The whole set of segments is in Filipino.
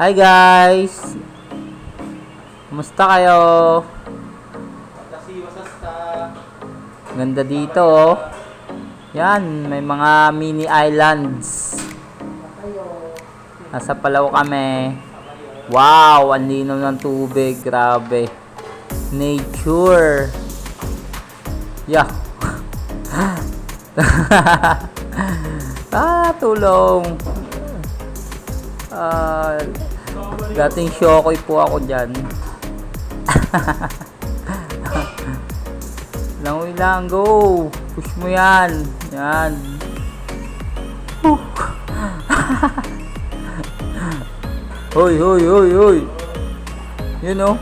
Hi guys! Kumusta kayo? Ganda dito oh. Yan, may mga mini islands. Nasa Palaw kami. Wow, ang linaw ng tubig. Grabe. Nature. Yeah. Tulong. Dating shokoy po ako dyan. Langoy lang, go! Push mo yan. Yan. Hoy, hoy, hoy, hoy. You know?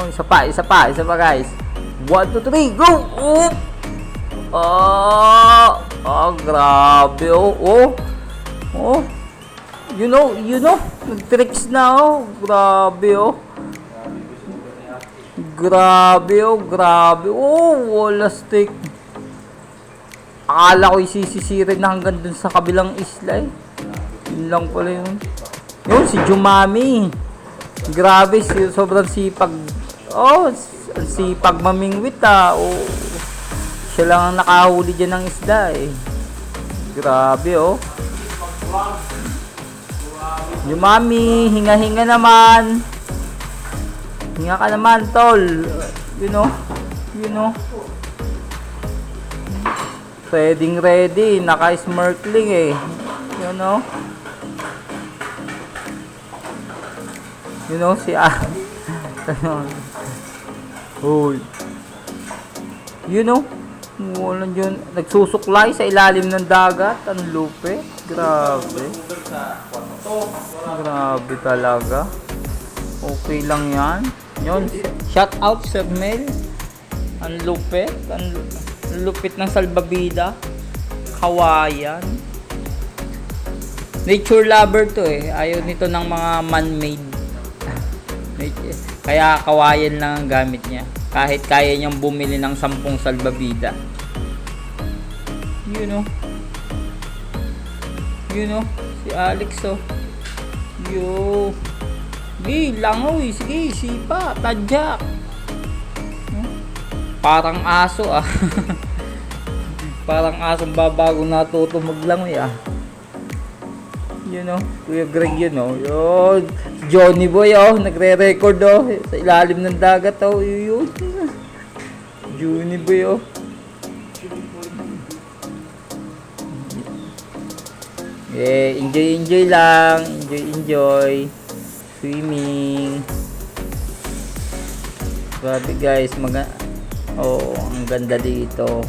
Isa pa guys. 1, 2, 3, go! Grabe, oh. You know, nag-tricks na, oh. Grabe, oh. Grabe. Wala stick. Akala ko isisisirin na hanggang dun sa kabilang isla, eh. Yun lang pala yun. Yun, si Jumami. Grabe, sobrang sipag. Sipag mamingwit, ah. Siya lang ang nakahuli dyan ng isda, eh. Grabe, oh. Jumami, hinga-hinga naman. Hinga ka naman, tol. You know. Ready. Naka-snorkeling, eh. You know. Si Hoy. Walang dyan. Nagsusuklay sa ilalim ng dagat. Ang lupit. Grabe talaga. Okay lang yan. Yun. Shout out sa Mel. Ang lupit. Ang lupit ng salbabida. Kawayan. Nature lover to, eh. Ayaw nito ng mga man-made. Kaya kawayan lang ang gamit niya. Kahit kaya niyang bumili ng 10 salbabida. Si Alex, oh. Sige, langoy. Sige, sipa. Tadyak. Parang aso, ah. Parang asong babago natuto maglangoy, ah. Kuya Greg yun, oh. Yun. Johnny Boy, oh. Nagre-record, oh. Sa ilalim ng dagat, oh. Yun. Johnny Boy, oh. Enjoy lang. Enjoy. Swimming. Grabe guys, ang ganda dito.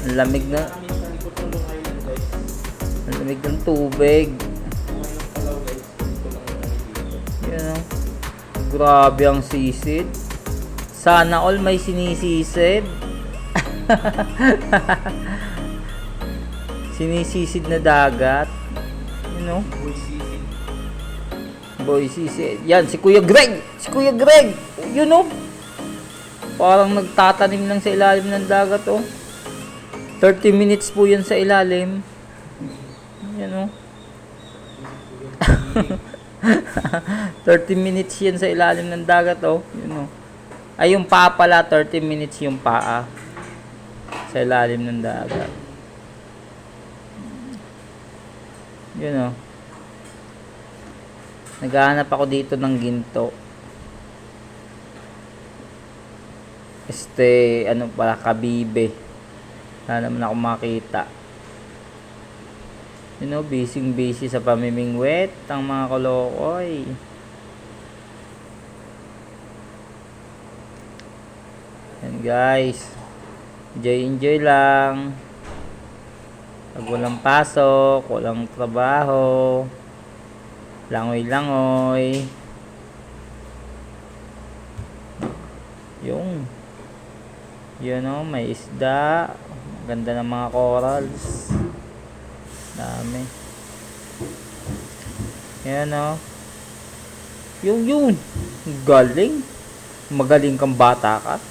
Ang lamig ng tubig. Grabe ang sisid. Sana all may sinisisid. Sinisisid na dagat. Boy sisid. Yan, si Kuya Greg. Parang nagtatanim lang sa ilalim ng dagat, oh. 30 minutes po yan sa ilalim. 30 minutes yan sa ilalim ng dagat, oh. Ay, yung paa pala, 30 minutes yung paa sa ilalim ng dagat. Naghahanap ako dito ng ginto. Kabibe. Wala naman ako makita. Busy sa pamimingwit ang mga kolokoy. Yan guys. Enjoy lang. Pag walang pasok, walang trabaho, langoy. May isda. Ganda ng mga corals. Dami. Yun. Galing. Magaling kang bata ka.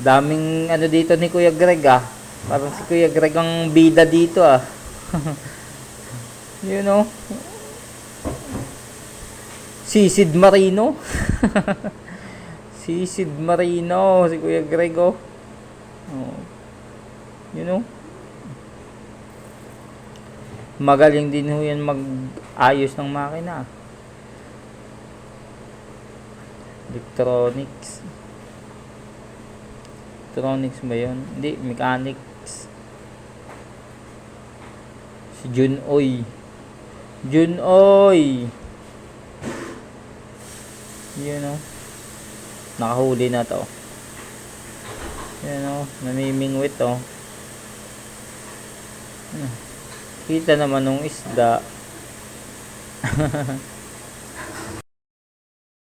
Daming dito ni Kuya Greg, ah. Parang si Kuya Greg ang bida dito ah. You know? Sisid Marino. Sisid Marino. Si Kuya Greg oh. Oh. You know? Magaling din ho yan mag-ayos ng makina. Electronics. Electronics ba yun? Hindi, mechanics. Si Junoy. Junoy! Yun o. Nakahuli na to. Yun o. Namimingwit o. Kita naman nung isda.